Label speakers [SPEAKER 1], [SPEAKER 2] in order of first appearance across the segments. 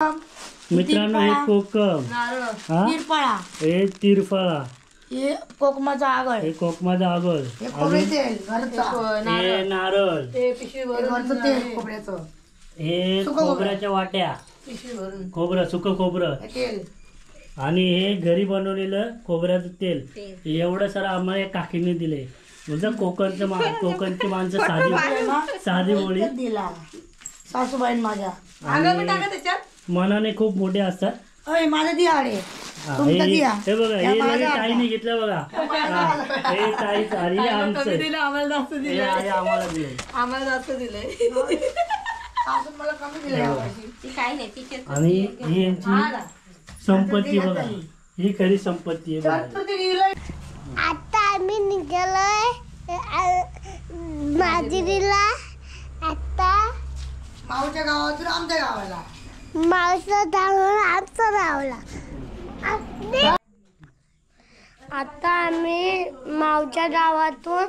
[SPEAKER 1] मित्रांनो हे कोकम,
[SPEAKER 2] तिरफळा,
[SPEAKER 1] हे तिरफळा,
[SPEAKER 2] हे कोकमाचा आगळ,
[SPEAKER 1] हे कोकमाचा आगळ,
[SPEAKER 2] हे खोबरे तेल घरचं,
[SPEAKER 1] हे नारळ,
[SPEAKER 2] हे घरचं तेल खोबऱ्याचं,
[SPEAKER 1] हे खोबऱ्याच्या वाट्या, खोबरं सुकं खोबरं
[SPEAKER 2] हे तेल
[SPEAKER 1] आणि हे घरी बनवलेलं खोबऱ्याचं तेल. एवढं सारं आम्हाला काकीने दिले. म्हणजे कोकणची माणसं साधी बोळी
[SPEAKER 2] दिला सासूबाईन माझ्या.
[SPEAKER 1] मनाने खूप मोठे असतात.
[SPEAKER 2] अय माझा दिया आडे तुमचा दिया.
[SPEAKER 1] हे बघा हे ताईने घेतलं बघा. हे ताई आणि हे आमचं
[SPEAKER 3] आम्हाला जास्त
[SPEAKER 1] हे
[SPEAKER 3] दिले,
[SPEAKER 1] आहे आम्हाला दिले.
[SPEAKER 3] आम्हाला जास्त दिले.
[SPEAKER 2] सासून मला कमी दिले
[SPEAKER 1] आणि ही यांची संपत्ती बघा. ही खरी संपत्ती आहे बघा.
[SPEAKER 4] आता आम्ही निघालोय माजिरीला. आता
[SPEAKER 2] माऊच्या गावातून आमच्या गावाला
[SPEAKER 4] मावसा धावून आमचं धावला. आता आम्ही मावच्या गावातून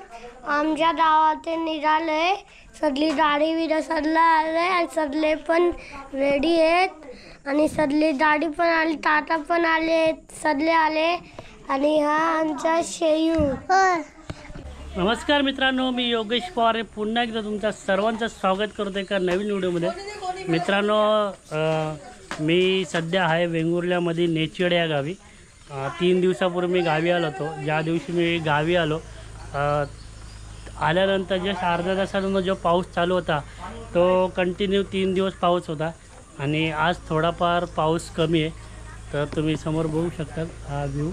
[SPEAKER 4] आमच्या गावात निघालोय. सगळी गाडी विरा सडला आले आणि सगळे पण रेडी आहेत आणि सगळी गाडी पण आली, टाटा पण आले, सगळे आले आणि हा आमचा शेयू.
[SPEAKER 1] नमस्कार मित्रांनो, मी योगेश पवार पुन्हा एकदा तुमच्या सर्वांचं स्वागत करतो एका नवीन व्हिडिओमध्ये. मित्रांनो मी सध्या आहे वेंगुर्ल्यामध्ये नेचेड या गावी. 3 दिवसापूर्वी मी गावी आलो होतो. ज्या दिवशी मी गावी आलो आल्यानंतर जस्ट अर्ध्या तासानंतर जो पाऊस चालू होता तो कंटिन्यू 3 दिवस पाऊस होता आणि आज थोडाफार पाऊस कमी आहे. तर तुम्ही समोर बघू शकता हा व्ह्यू.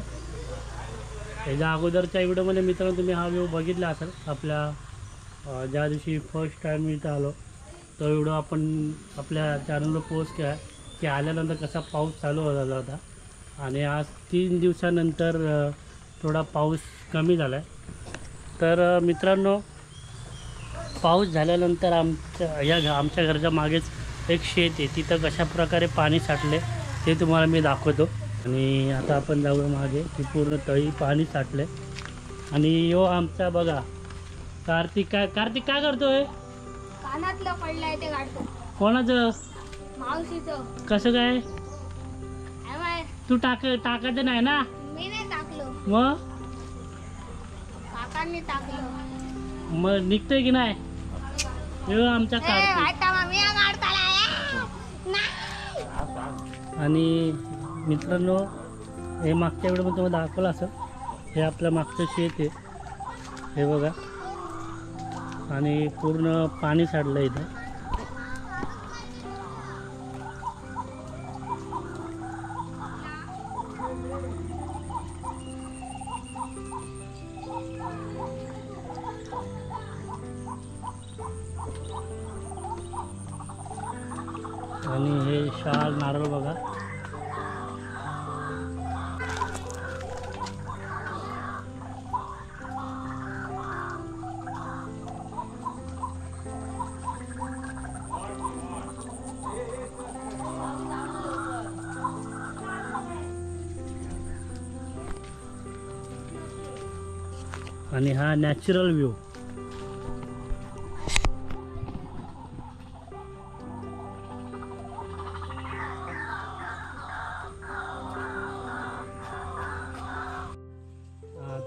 [SPEAKER 1] याच्या अगोदरच्या व्हिडिओमध्ये मित्रांनो तुम्ही हा व्ह्यू बघितला असेल. आपल्या ज्या दिवशी फर्स्ट टाईम मी इथं आलो तो व्हिडिओ आपण आपल्या चॅनलवर पोस्ट केला की आल्यानंतर कसा पाऊस चालू झाला होता. आणि आज 3 दिवसानंतर थोडा पाऊस कमी झाला आहे. तर मित्रांनो पाऊस झाल्यानंतर आमच्या घराच्या मागेच एक शेत आहे. तिथं कशा प्रकारे पाणी साठले ते तुम्हाला मी दाखवतो. आणि आता आपण जाऊया मागे की पूर्ण तळी पाणी साठले. आणि यो आमचा बघा कार्तिक काय करतोय?
[SPEAKER 4] कानातलं पडलंय ते काढतो.
[SPEAKER 1] कोणाचं?
[SPEAKER 4] मावशीचं.
[SPEAKER 1] कसं काय? तू टाकायचं नाही ना?
[SPEAKER 4] मी नाही टाकलो,
[SPEAKER 1] मग
[SPEAKER 4] काकांनी टाकलं.
[SPEAKER 1] मग निघतंय की नाही? यो आमचा कार्तिक. आणि मित्रांनो हे मागच्या व्हिडिओमध्ये तुम्हाला दाखवलं असं हे आपलं मागचं शेत आहे. हे बघा आणि पूर्ण पाणी साठलं इथं. आणि हे शाल नारळ बघा. आणि हा नॅचरल व्ह्यू.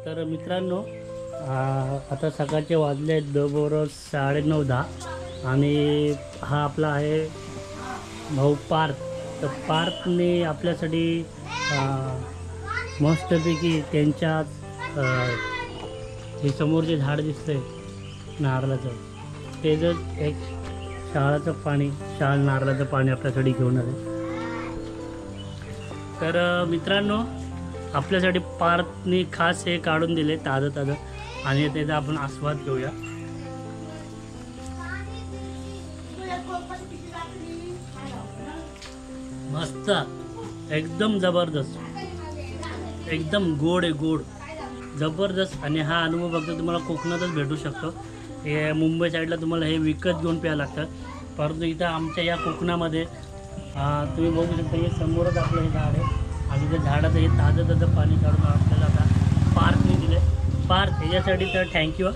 [SPEAKER 1] तर मित्रांनो आता सकाळचे वाजले आहेत बरोबर 9:30-10 आणि हा आपला आहे भाऊ पार्थ. तर पार्थने आपल्यासाठी मस्तपैकी त्यांच्या हे समोर जे झाड दिसतंय नारळाचं ते जर एक शाल नारळाचं पाणी आपल्यासाठी घेऊन आलं. तर मित्रांनो आपल्यासाठी पार्थने खास हे काढून दिले ताजं आणि त्याचा आपण आस्वाद घेऊया. मस्त एकदम जबरदस्त, एकदम गोड आहे, गोड जबरदस्त. आणि हा अनुभव फक्त तुम्हाला कोकणातच भेटू शकतो. हे मुंबई साईडला तुम्हाला हे विकत घेऊन प्यायला लागतं. परंतु इथं आमच्या या कोकणामध्ये तुम्ही बघू शकता हे समोरच आपलं हे झाड आहे आणि त्या झाडाचं हे ताजं पाणी काढून आपल्याला आता पार्थने दिले. पार्थ ह्याच्यासाठी तर थँक्यू.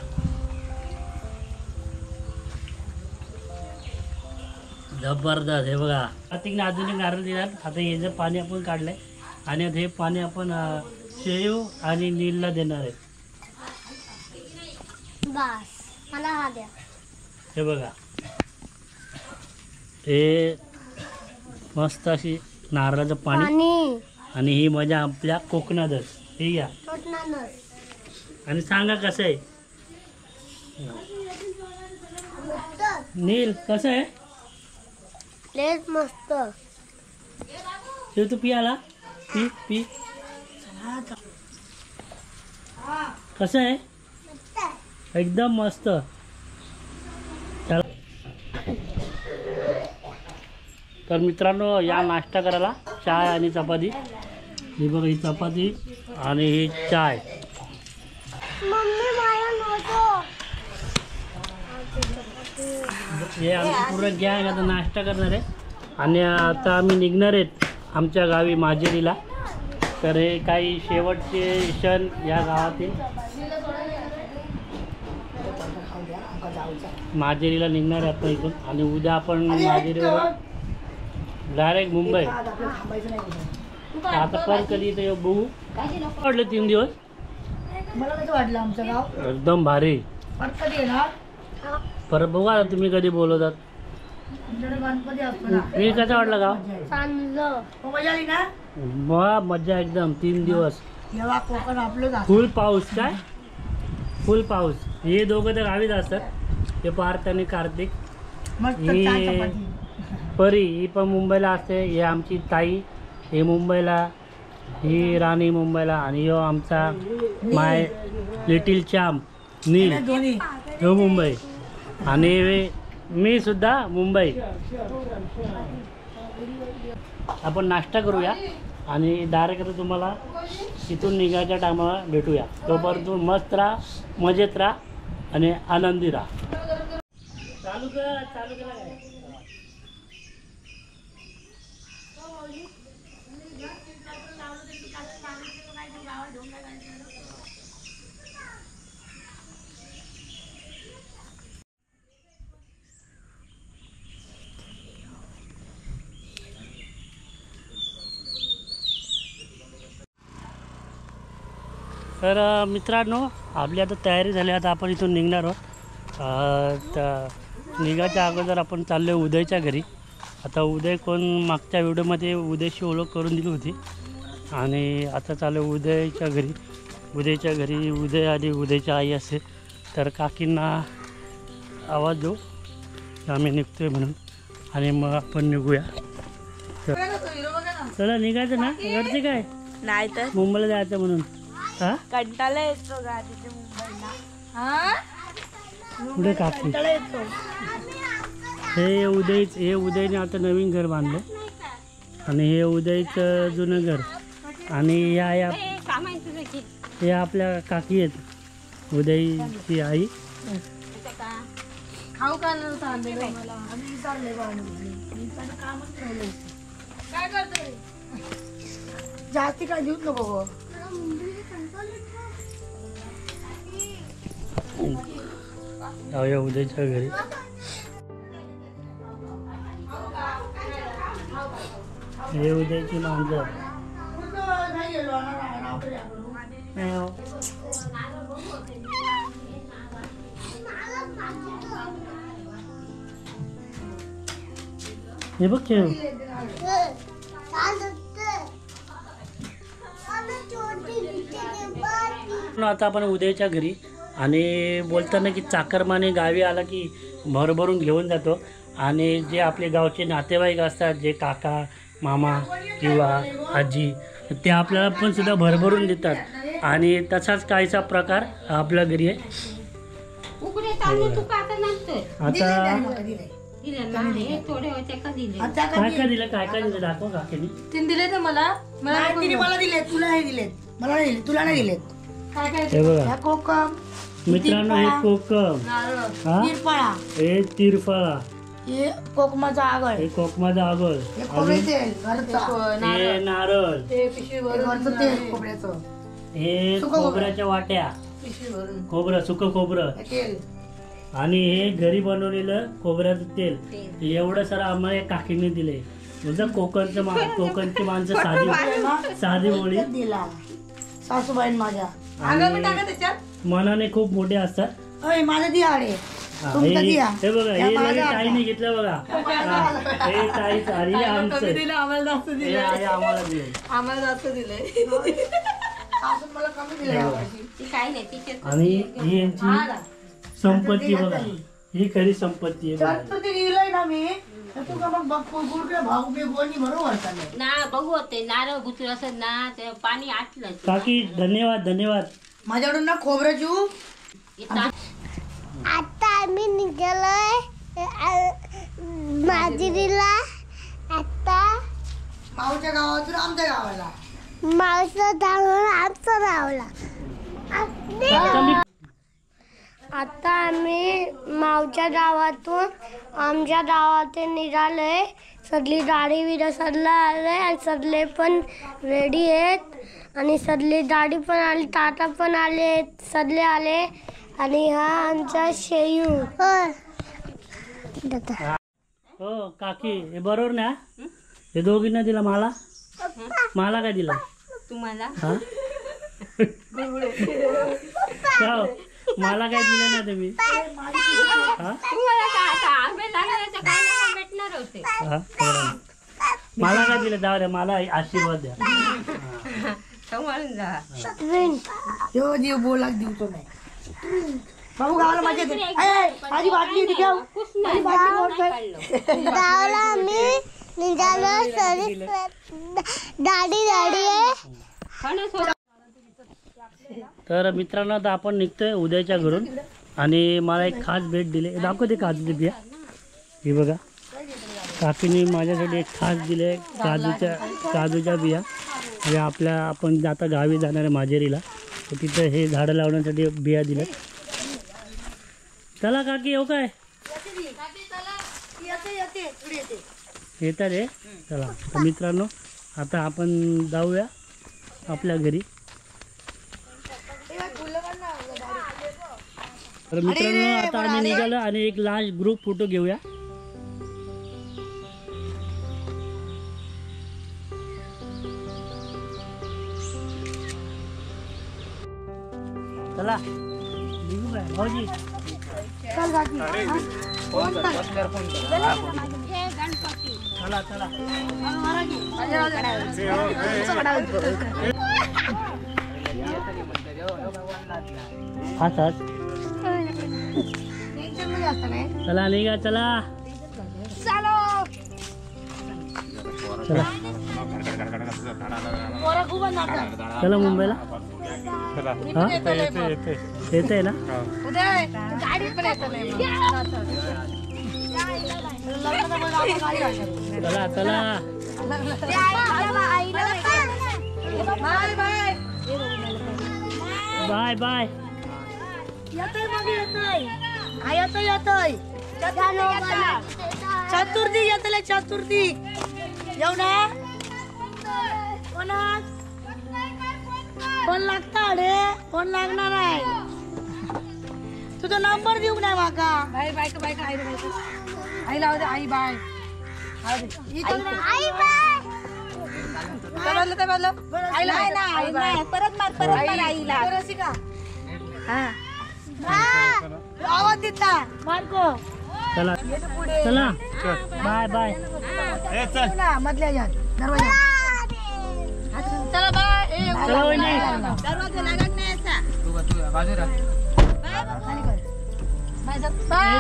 [SPEAKER 1] जबरदस्त. हे बघा कार्तिकने अजून एक नारळ दिला. आता हे जे पाणी आपण काढलंय आणि आता हे पाणी आपण शेव आणि नीलला देणार आहे.
[SPEAKER 4] बस मला हा द्या.
[SPEAKER 1] हे बघा हे मस्त अशी नारळाचं पाणी
[SPEAKER 4] आणि
[SPEAKER 1] आणि ही मजा आपल्या कोकणातच. हे घ्या आणि सांगा कसं आहे. नील कसं आहे.
[SPEAKER 4] लेच मस्त.
[SPEAKER 1] शिव तू पी आला पी पी कसं आहे. एकदम मस्त. चला तर मित्रांनो या नाश्ता करायला चाय आणि चपाती. ही बघा ही चपाती आणि ही चाय.
[SPEAKER 4] मम्मी मला नको.
[SPEAKER 1] हे आमची पूर्ण गॅंग आता नाश्ता करणार आहे आणि आता आम्ही निघणार आहेत आमच्या गावी माजेरीला. तर हे काही शेवटचे क्षण या गावातील. माजेरीला निघणार आहे आपण इथून आणि उद्या आपण माजेरीवर डायरेक्ट मुंबई. आता पण कधी इथे बघू. वाटलं 3 दिवस
[SPEAKER 2] मला कसं वाटलं आमचं गाव
[SPEAKER 1] एकदम भारी.
[SPEAKER 2] परत कधी येणार.
[SPEAKER 1] परत बघू आता तुम्ही कधी बोलवतात.
[SPEAKER 2] तुमच्याकडे गणपती असतो ना.
[SPEAKER 1] मी कसं वाटलं गाव.
[SPEAKER 4] चांगलं.
[SPEAKER 2] मजा आली ना.
[SPEAKER 1] मजा एकदम. 3 दिवस
[SPEAKER 2] जेव्हा कोकण आपलं
[SPEAKER 1] फुल पाऊस. काय फुल पाऊस. हे दोघं तर गावीच असतात. हे पार्थ आणि कार्तिक.
[SPEAKER 2] मस्त
[SPEAKER 1] ही
[SPEAKER 2] चहा चपाती.
[SPEAKER 1] परी ही पण मुंबईला असते. हे आमची ताई हे मुंबईला. ही राणी मुंबईला आणि हो आमचा माय लिटिल चॅम्प नील
[SPEAKER 2] दोन्ही
[SPEAKER 1] हो मुंबई आणि मी सुद्धा मुंबई. आपण नाश्ता करूया आणि डायरेक्ट तुम्हाला इथून निघायच्या टायमाला भेटूया. तोपर्यंत मस्त राहा, मजेत राहा आणि आनंदी राहा. चालू कर चालू केला काय. तर मित्रांनो आपली आता तयारी झाली. आता आपण इथून निघणार आहोत. तर निघायच्या अगोदर आपण चाललो आहे उदयच्या घरी. आता उदय कोण मागच्या व्हिडिओमध्ये उदयची ओळख करून दिली होती आणि आता चालू आहे उदयच्या घरी. उदयच्या घरी उदय आणि उदयच्या आई असते. तर काकींना आवाज देऊ आम्ही निघतोय म्हणून आणि मग आपण निघूया. चला निघायचं ना. घरचे काय
[SPEAKER 2] नाही तर
[SPEAKER 1] मुंबईला जायचं म्हणून. हा
[SPEAKER 2] कंटाळा येतो गाडीचे मुंबईला.
[SPEAKER 1] पुढे काकी
[SPEAKER 2] कंटाळा येतो.
[SPEAKER 1] हे उदयने आता नवीन घर बांधलं आणि हे उदयचं जुनं घर आणि हे आपल्या काकी आहेत उदयची आई.
[SPEAKER 2] खाऊ का मला काय करतोय. जास्ती काय देऊच नको गो.
[SPEAKER 1] जाऊया उदयच्या घरी. हे उदयची मांजर. हे बघ खेळ. आता आपण उदयच्या घरी आणि बोलताना की चाकरमाने गावी आला की भरभरून घेऊन जातो आणि जे आपले गावचे नातेवाईक असतात जे काका मामा किंवा आजी ते आपल्याला पण सुद्धा भरभरून देतात आणि तसाच काहीचा प्रकार आपल्या घरी आहे. आता काय दिलं दाखव काकीने.
[SPEAKER 2] तीन दिले तर मला दिले. तुला हे दिलेत. मला नाही दिले. तुला नाही दिलेत.
[SPEAKER 1] हे बघा
[SPEAKER 2] ह्या कोकम
[SPEAKER 1] मित्रांनो हे कोकम. हा
[SPEAKER 2] निरफळा.
[SPEAKER 1] हे तिरफळा.
[SPEAKER 2] हे कोकमाचा आगळ.
[SPEAKER 1] हे कोकमाचा आगळ.
[SPEAKER 2] हे खोबरे तेल घरचं.
[SPEAKER 1] हे नारळ.
[SPEAKER 2] घरचं तेल खोबऱ्याचं.
[SPEAKER 1] हे खोबऱ्याच्या वाट्या. खोबरं सुकं खोबरं.
[SPEAKER 2] तेल
[SPEAKER 1] आणि हे घरी बनवलेलं खोबऱ्याचं तेल एवढं सारं आम्हाला या काकीने दिले. म्हणजे कोकणची माणसं साधी बोळी
[SPEAKER 2] दिला सासूबाईन माझ्या
[SPEAKER 1] आणि मनाने खूप मोठे असतात.
[SPEAKER 2] अय माझा ती आडे
[SPEAKER 1] हे बघा हे नवीन ताईने घेतलं बघा. हे ताई आणि हे आमचं हे आहे आम्हाला दिले.
[SPEAKER 2] मला कमी दिले
[SPEAKER 1] आणि ही यांची संपत्ती बघा. ही खरी संपत्ती आहे बघा.
[SPEAKER 2] तर ते दिलंय ना मी तर तू का मग गुडगुड भाऊ मी गोणी बरोबर चालेल
[SPEAKER 3] ना बघू ते नारळ गुचूर असत ना ते पाणी आटलं.
[SPEAKER 1] काकी धन्यवाद.
[SPEAKER 2] माझ्याकडून ना खोबरं जू
[SPEAKER 4] आता आम्ही निघालोय माजिरीला. आता
[SPEAKER 2] माऊच्या गावातून आमच्या गावाला
[SPEAKER 4] मावसा धावून आमचा धावला. आता आम्ही मावच्या गावातून आमच्या गावात निघालोय. सगळी गाडी विरसरला आलोय आणि सगळे पण रेडी आहेत आणि सगळी गाडी पण आली, टाटा पण आले, सगळे आले. आणि हा आमचा शेयू.
[SPEAKER 1] हो काकी हे बरोबर ना. हे दोघींना दिला मला काय दिला
[SPEAKER 3] तुम्हाला
[SPEAKER 1] हा हो, मला काय दिलं ना तुम्ही हा?
[SPEAKER 3] तुम्हाला काय आता आंबे लागण्याच्या काय भेटणार होते.
[SPEAKER 1] हा, बरं. मला काय दिलं जाऊ द्या. मला आशीर्वाद द्या.
[SPEAKER 3] सांभाळून जा.
[SPEAKER 2] यो जीव बोला दिवतो नाही भाऊ गावाला माझ्या माझी बाटली होती ठेव. माझी बाटली मोड कर.
[SPEAKER 4] गावाला आम्ही निघालो. सरी गाडी आहे.
[SPEAKER 1] तर मित्रांनो आता आपण निघतोय उद्याच्या घरून आणि मला एक खास भेट दिली. दाखवते काजूची बिया. हे बघा काकीने माझ्यासाठी एक खास दिले काजूच्या बिया. म्हणजे आपण आता गावी जाणार आहे माजेरीला तर तिथं हे झाडं लावण्यासाठी बिया दिल्या. चला काकी येऊ काय येतात रे. चला तर मित्रांनो आता आपण जाऊया आपल्या घरी. तर मित्रांनो आता आम्ही निघालो आणि एक लास्ट ग्रुप फोटो घेऊया. चला निघू काय भाऊजी. चला हाच चला निघा. चला चला मुंबईला. हा येते ना. चला चला बाय बाय.
[SPEAKER 2] चतुर्थी येतले चतुर्थी येऊ ना. फोन लागता रे. फोन लागणार आहे. तुझा नंबर देऊ नाही माका. बाय बाय बाय आई आई लाव दे. आई बाय परत मार आईला आवाज देता मार्को.
[SPEAKER 1] चला चला बाय बाय.
[SPEAKER 2] मधल्या दरवाजा चला बाय.
[SPEAKER 1] चला वहिनी.
[SPEAKER 2] दरवाजा लागत नाही असा.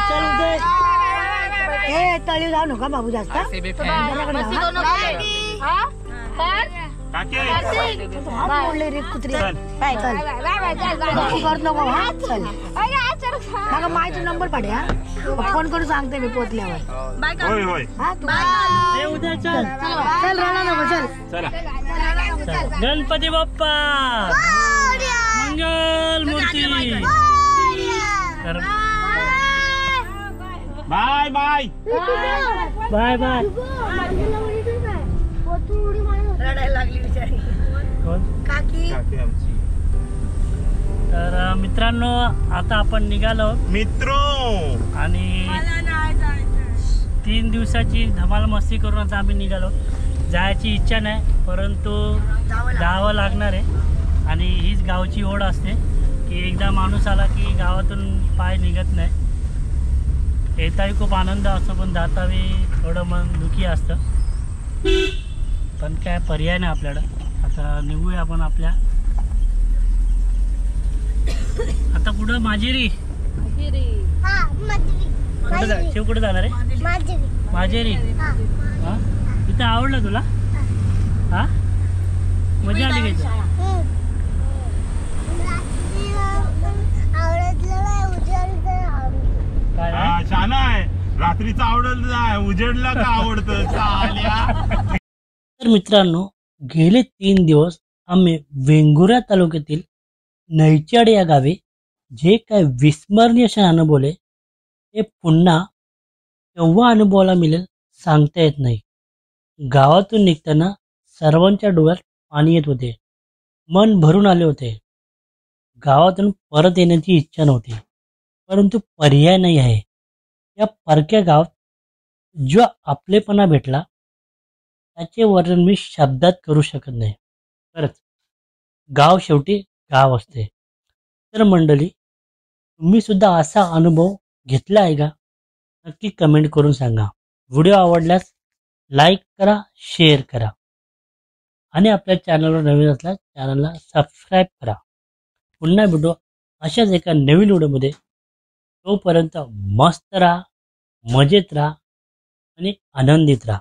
[SPEAKER 1] चल उदय.
[SPEAKER 2] ए तळी जाऊ नका बाबू जास्त. बोलले रे कुत्री. करत नको हा. चल मला माहिती नंबर पाड्या फोन करून सांगते मी पोचल्यावर. हा तू
[SPEAKER 1] उद्या चल.
[SPEAKER 2] चल राहणार नको. चल
[SPEAKER 1] गणपती बाप्पा मंगल मूर्ती.
[SPEAKER 5] Bye bye
[SPEAKER 1] bye bye.
[SPEAKER 2] रडायला लागली बिचारी
[SPEAKER 1] कोण
[SPEAKER 2] काकी.
[SPEAKER 1] तर मित्रांनो आता आपण निघालो
[SPEAKER 5] मित्रो
[SPEAKER 1] आणि 3 दिवसाची धमाल मस्ती करून आता आम्ही निघालो. जायची इच्छा नाही परंतु जावं लागणार आहे. आणि हीच गावची ओढ असते की एकदा माणूस आला की गावातून पाय निघत नाही. येताही खूप आनंद असतो पण जातावी थोडं मन दुखी असतं. पण काय पर्याय नाही आपल्याकडं. आता निघूया आपण आपल्या आता कुठं माझेरी कुठे जाणार आहे माझेरी. हां तिथं आवडलं तुला? हां मजा आली का? काय
[SPEAKER 5] छान आहे. रात्रीचं आवडलं नाही उजेडला का आवडतं चाल्या.
[SPEAKER 1] तर मित्रांनो गेले 3 दिवस आम्ही वेंगुर्ला तालुक्यातील नैचाड या गावी जे काय विस्मरणीय क्षण अनुभवले ते पुन्हा केव्हा अनुभवायला मिळेल सांगता येत नाही. गावातून निघताना सर्वांच्या डोळ्यात पाणी येत होते. मन भरून आले होते. गावातून परत येण्याची इच्छा नव्हती परंतु पर्याय नाही आहे. या परक्या गावात जो आपलेपणा भेटला त्याचे वर्णन मी शब्दात करू शकत नाही. खरंच गाव शेवटी गाव असते. तर मंडळी तुम्ही सुद्धा असा अनुभव घेतला आहे का? नक्की कमेंट करून सांगा. व्हिडिओ आवडल्यास लाईक करा, शेअर करा आणि आपल्या चॅनलवर नवीन असल्यास चॅनलला सबस्क्राईब करा. पुन्हा भेटू अशाच एका नवीन व्हिडिओमध्ये. तोपर्यंत मस्त राहा, मजेत राहा आणि आनंदित राहा.